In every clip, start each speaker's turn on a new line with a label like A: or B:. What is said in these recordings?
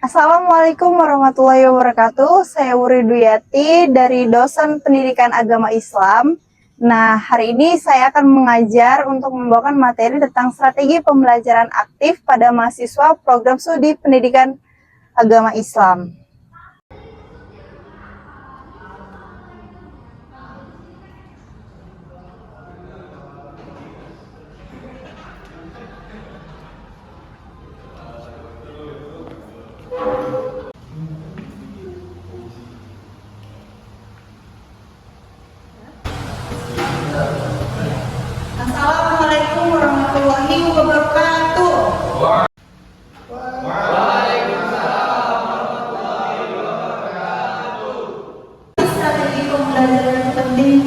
A: Assalamualaikum warahmatullahi wabarakatuh. Saya Wuri Duyati dari dosen pendidikan agama Islam. Nah, hari ini saya akan mengajar untuk membawakan materi tentang strategi pembelajaran aktif pada mahasiswa program studi pendidikan agama Islam. Assalamualaikum warahmatullahi wabarakatuh. Strategi pembelajaran penting.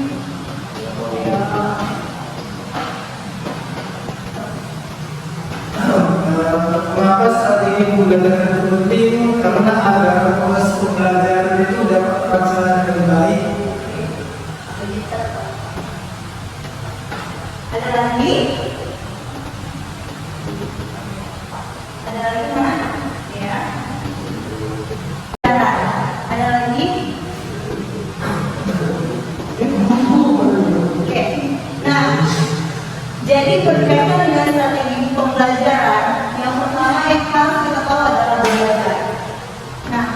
B: Mengapa strategi pembelajaran itu penting? Karena agar proses pembelajaran itu dapat terlaksana dengan baik.
A: Ada lagi? Ada lagi mana? Ya. Ada lagi? Oke. Nah, jadi berkaitan dengan strategi pembelajaran, yang pertama yang harus kita tahu adalah belajar. Nah,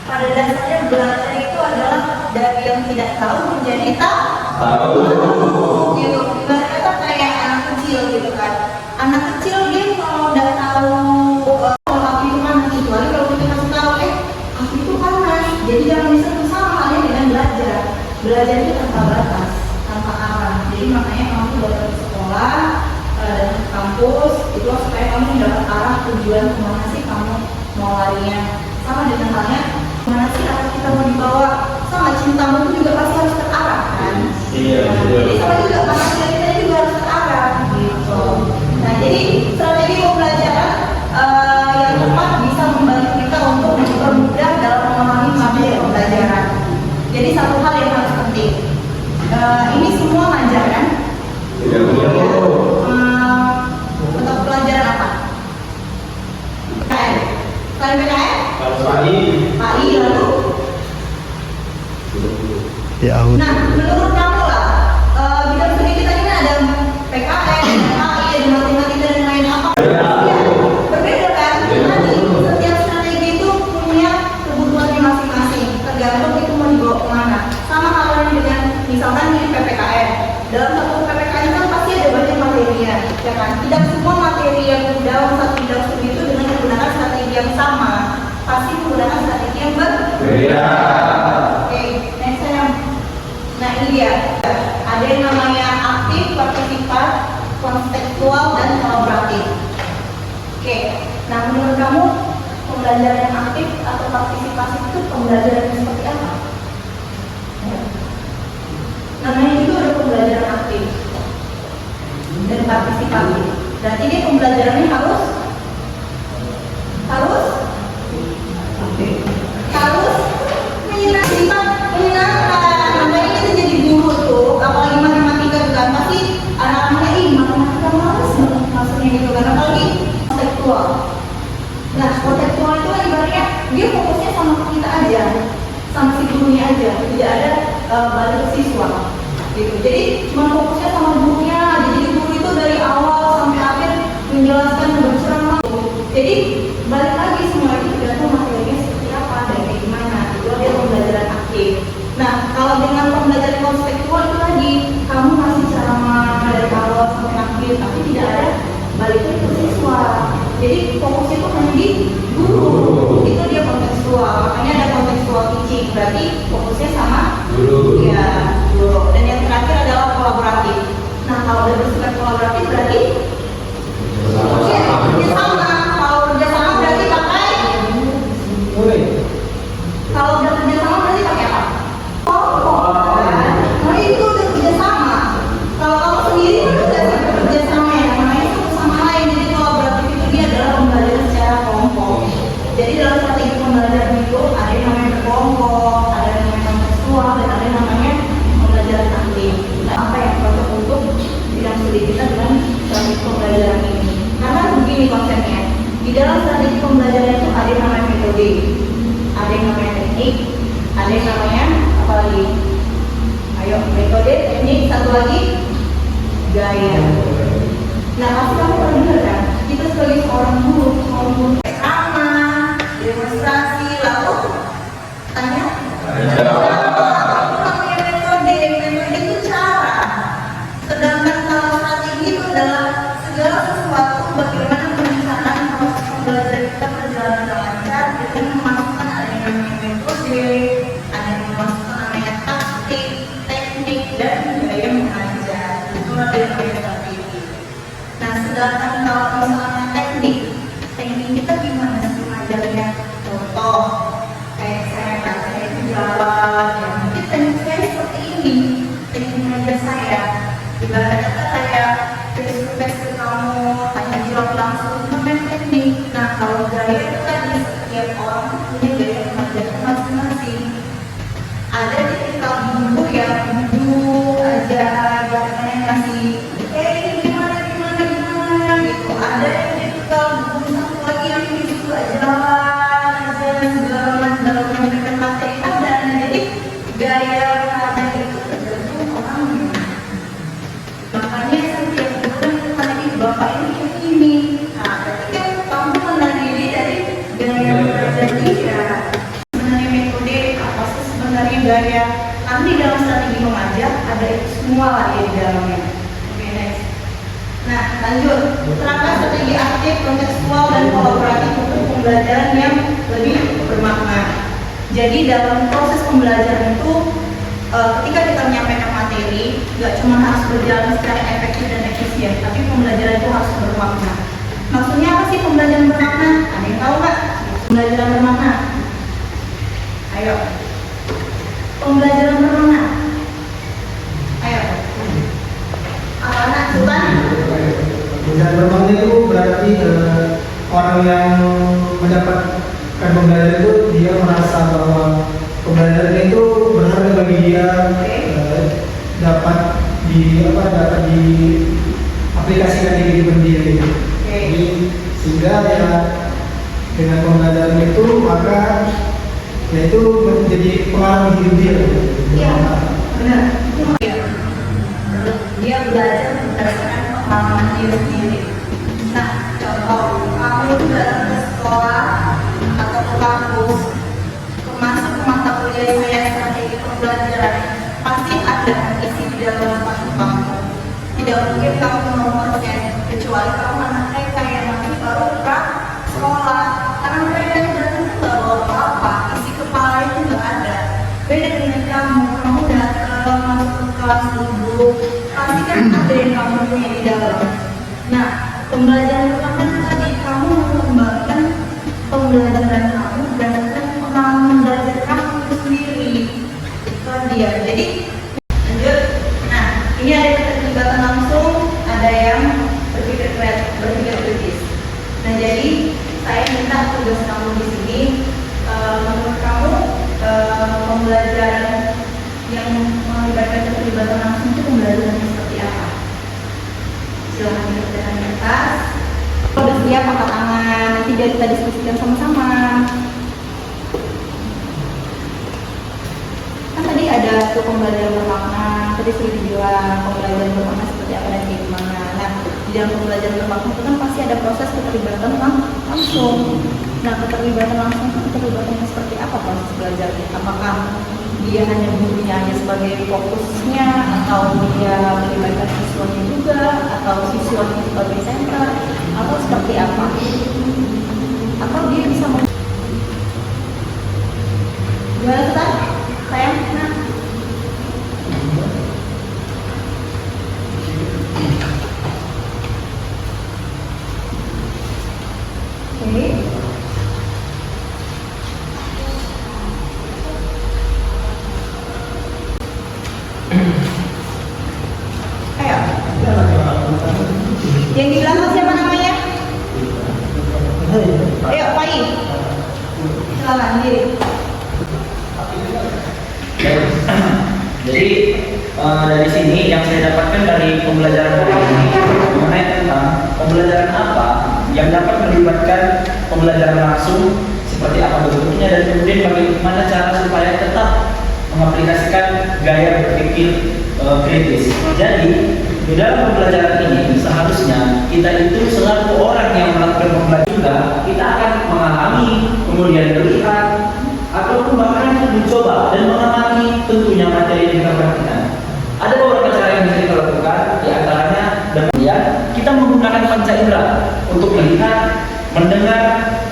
A: pada dasarnya belajar itu adalah dari yang tidak tahu menjadi tahu. Gitu. Ibarat kata kayak anak kecil gitu kan. Anak kecil dia kalau udah tahu kalau api itu panas, kecuali kalau kita kasih tahu api itu panas. Jadi jangan bisa sama halnya dengan belajar. Belajar itu tanpa batas, tanpa arah. Jadi makanya kamu datang ke sekolah, datang ke kampus, itu supaya kamu mendapat arah tujuan kemana sih kamu mau larinya. Sama dengan halnya kemana sih arah kita mau dibawa. Sama cintamu itu juga pasti harus terarah kan.
B: Iya,
A: Nah, jadi sama juga manusia kita juga harus terarah gitu. Nah, jadi strategi pembelajaran yang tepat bisa membantu kita untuk mempermudah dalam memahami materi pembelajaran. Jadi satu hal yang harus penting, ini semua ngajar kan?
B: Tidak
A: Untuk pelajaran apa? PKN. Selain PKN? PAI lalu? Nah, menurut kamu lah, bidang studi kita ini ada PKN, ada PAI, ada matematika dan lain apa? Ya, berbeda kan? Nanti setiap strategi itu punya kebutuhannya masing-masing, tergantung itu mau dibawa kemana. Sama halnya dengan misalkan ini PPKN. Dalam satu PPKN kan pasti ada banyak materinya, ya kan? Tidak semua materi yang dalam satu bidang studi itu dengan menggunakan strategi yang sama, pasti menggunakan strategi yang berbeda. Oke, next saya. Nah ini dia, ada yang namanya aktif, partisipan, kontekstual, dan kolaboratif. Oke, nah menurut kamu pembelajaran yang aktif atau partisipasi itu pembelajaran yang seperti apa? Namanya itu ada pembelajaran aktif dan partisipatif. Berarti dia pembelajarannya harus menyenangkan. Makanya kita jadi guru tuh, apalagi matematika juga pasti anak-anaknya matematika males banget maksudnya gitu kan, apalagi kontekstual. Nah, kontekstual itu kan ibaratnya dia fokusnya sama kita aja, sama si gurunya aja, tidak ada balik ke siswa gitu. Jadi cuma fokusnya sama gurunya aja. Jadi guru itu dari awal sampai akhir menjelaskan dan berceramah. Jadi balik lagi semua itu tergantung materinya seperti apa dan kayak gimana. Itu ada pembelajaran aktif. Nah, kalau dengan pembelajaran kontekstual itu tadi kamu masih ceramah dari awal sampai akhir, tapi tidak ada baliknya ke siswa. Jadi fokusnya itu hanya di guru. Itu dia kontekstual. Makanya ada kontekstual teaching. Berarti fokusnya sama guru. Ya, guru. Dan yang terakhir adalah kolaboratif. Nah, kalau udah bersifat kolaboratif berarti kerjasama. Kalau kerjasama berarti pakai. Kalau udah kerjasama berarti pakai apa? Kelompok kan? Nah itu udah kerjasama. Kalau kamu sendiri kan udah kerjasama ya, namanya satu sama lain. Jadi kolaboratif itu dia adalah pembelajaran secara kelompok. Jadi dalam strategi pembelajaran itu ada yang namanya berkelompok, ada yang namanya kontekstual, dan ada yang namanya pembelajaran aktif. Nah, apa yang cocok untuk bidang studi kita dengan strategi pembelajaran ini? Karena begini konsepnya, Di dalam strategi pembelajaran itu ada yang namanya metode, ada yang namanya teknik, ada yang namanya apa lagi? Ayo, metode, teknik, satu lagi gaya. Nah, pasti kamu pernah dengar kan? Kita sebagai seorang guru sama demonstrasi lalu tanya. Namanya metode itu cara. Sedangkan kalau strategi itu adalah segala sesuatu bagaimana perencanaan proses pembelajaran kita berjalan dengan lancar. Kita memasukkan ada yang namanya metode, ada yang memasukkan namanya taktik, teknik, dan gaya mengajar. Itu ada yang namanya strategi. Nah, sedangkan kalau misalnya teknik kita gimana sih mengajarnya? Contoh, kayak saya itu jalan, ya mungkin teknik saya seperti ini, teknik mengajar saya. Ibaratnya kayak face ke kamu, tanya jawab langsung, itu kan teknik. Nah, kalau gaya itu tadi setiap orang punya gaya mengajar masing-masing. Ada tipikal guru yang duduk aja, jangan kasih gimana gitu. Ada yang tipikal guru satu lagi yang disitu aja segala macam dalam menyampaikan materi ada. Jadi gaya mengajar itu tergantung orangnya. Makanya setiap bulan materi bapak ini kayak gini. Nah, berarti kan kamu menandiri dari gaya mengajar dia. Sebenarnya metode apa sih sebenarnya gaya? Nanti dalam strategi mengajar ada itu semua lah ya di dalamnya. Oke, next. Nah, lanjut. Terangkan strategi aktif, kontekstual, dan kolaboratif untuk pembelajaran yang lebih bermakna. Jadi dalam proses pembelajaran itu, ketika kita menyampaikan materi, nggak cuma harus berjalan secara efektif dan efisien, tapi pembelajaran itu harus bermakna. Maksudnya apa sih pembelajaran bermakna? Ada yang tahu nggak? Pembelajaran bermakna. Ayo. Pembelajaran bermakna. Ayo. Apa nak? Sultan?
B: Pembelajaran bermakna itu berarti orang yang mendapatkan pembelajaran itu dia merasa bahwa pembelajaran itu berharga bagi dia, dapat diaplikasikan di kehidupan dia. Jadi sehingga ya dengan pembelajaran itu maka ya itu menjadi pengalaman hidup dia.
A: Iya, benar. Dia belajar berdasarkan pengalaman dia sendiri. Nah, contoh, kamu datang ke sekolah atau ke kampus, masuk ke mata kuliah saya strategi pembelajaran, pasti ada isi di dalam kamu. Tidak mungkin kamu menomorkan, kecuali kamu anak TK yang masih baru sekolah. Karena mereka yang datang itu nggak bawa apa-apa, isi kepala itu nggak ada. Beda dengan kamu datang masuk ke kelas duduk, pasti kan ada yang kamu punya di dalam. Nah, pembelajaran pertama tadi kamu mengembangkan pembelajaran kamu berdasarkan pengalaman belajar kamu sendiri. Itu dia. Jadi lanjut. Nah, ini ada keterlibatan langsung, ada yang berpikir kreatif, berpikir kritis. Nah, jadi saya minta tugas kamu di sini, menurut kamu pembelajaran yang melibatkan keterlibatan langsung itu pembelajaran seperti apa? Silahkan dikerjakan di atas. Udah siap angkat tangan, nanti biar kita diskusikan sama-sama. Kan tadi ada tuh pembelajaran bermakna, tadi sudah dibilang pembelajaran bermakna seperti apa dan kayak gimana. Nah, di dalam pembelajaran bermakna itu kan pasti ada proses keterlibatan langsung. Nah, keterlibatan langsung itu keterlibatannya seperti apa proses belajarnya? Apakah dia hanya gurunya hanya sebagai fokusnya, atau dia melibatkan siswanya juga, atau siswanya sebagai center, atau seperti apa? Atau dia bisa gimana Ustaz? Sayang, nah. Oke. Ayo. Yang di belakang siapa namanya? Ayo, Pai. Silakan diri.
C: Jadi dari sini yang saya dapatkan dari pembelajaran ini mengenai tentang pembelajaran apa yang dapat melibatkan pembelajaran langsung seperti apa bentuknya dan kemudian bagaimana cara supaya tetap mengaplikasikan gaya berpikir kritis. Jadi di dalam pembelajaran ini seharusnya kita itu selaku orang yang melakukan pembelajaran juga kita akan mengalami, kemudian melihat ataupun bahkan mencoba dan mengamati tentunya materi yang kita perhatikan. Ada beberapa cara yang bisa kita lakukan, di antaranya kemudian kita menggunakan panca indera untuk melihat, mendengar,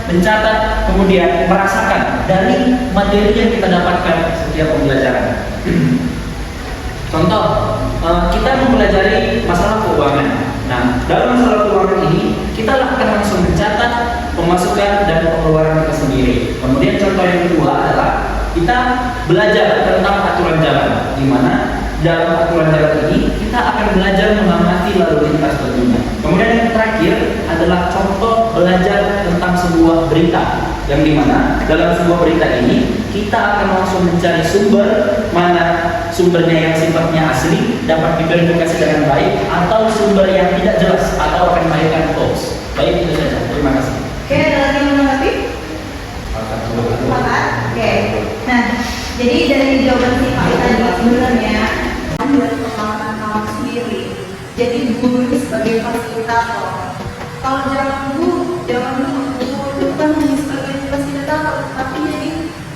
C: mencatat, kemudian merasakan dari materi yang kita dapatkan setiap pembelajaran. Contoh, kita mempelajari masalah keuangan. Nah, dalam masalah keuangan ini kita akan langsung mencatat pemasukan dan pengeluaran kita sendiri. Kemudian contoh yang kedua adalah kita belajar tentang aturan jalan, di mana dalam aturan jalan ini kita akan belajar mengamati lalu lintas tentunya. Kemudian yang terakhir adalah contoh belajar tentang sebuah berita, yang dimana dalam sebuah berita ini kita akan langsung mencari sumber mana sumbernya yang sifatnya asli dapat diverifikasi dengan baik atau sumber yang tidak jelas atau akan melahirkan hoax. Baik, itu saja. Terima kasih.
A: Oke, ada lagi yang menanggapi? Sepakat? Oke. Nah, jadi dari jawaban si Pak tadi sebenarnya dari pengalaman kamu sendiri. Jadi guru ini sebagai fasilitator. Kalau jangan dulu guru itu kan hanya sebagai fasilitator, tapi jadi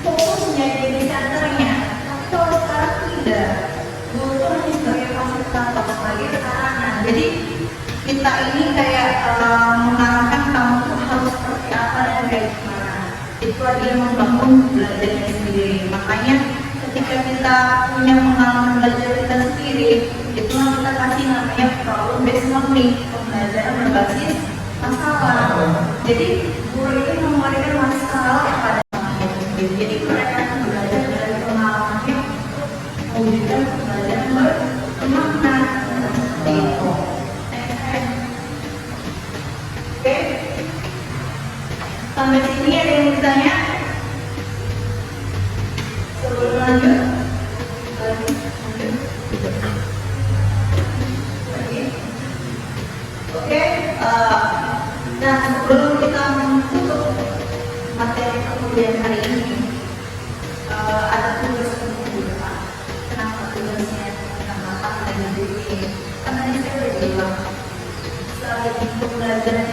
A: fokusnya jadi senternya. Tapi kalau sekarang tidak, guru itu hanya sebagai fasilitator, sebagai sarana. Jadi kita ini kayak mengarahkan kamu tuh harus seperti apa dan kayak gimana. Itu aja yang membangun belajarnya sendiri. Makanya ketika kita punya pengalaman belajar kita sendiri, itulah kita kasih namanya problem based learning, pembelajaran berbasis masalah. Jadi guru ini memberikan masalah kepada anak sendiri. Jadi mereka belajar dari pengalamannya, mewujudkan pembelajaran bermakna seperti itu. Oke, sampai sini ada yang bertanya? Sebelum lanjut, oke. Nah, sebelum kita menutup materi kemudian hari ini, ada tugas untuk Bapak. Kenapa tugasnya? Kenapa ada di sini? Karena ini saya udah bilang, selain untuk belajar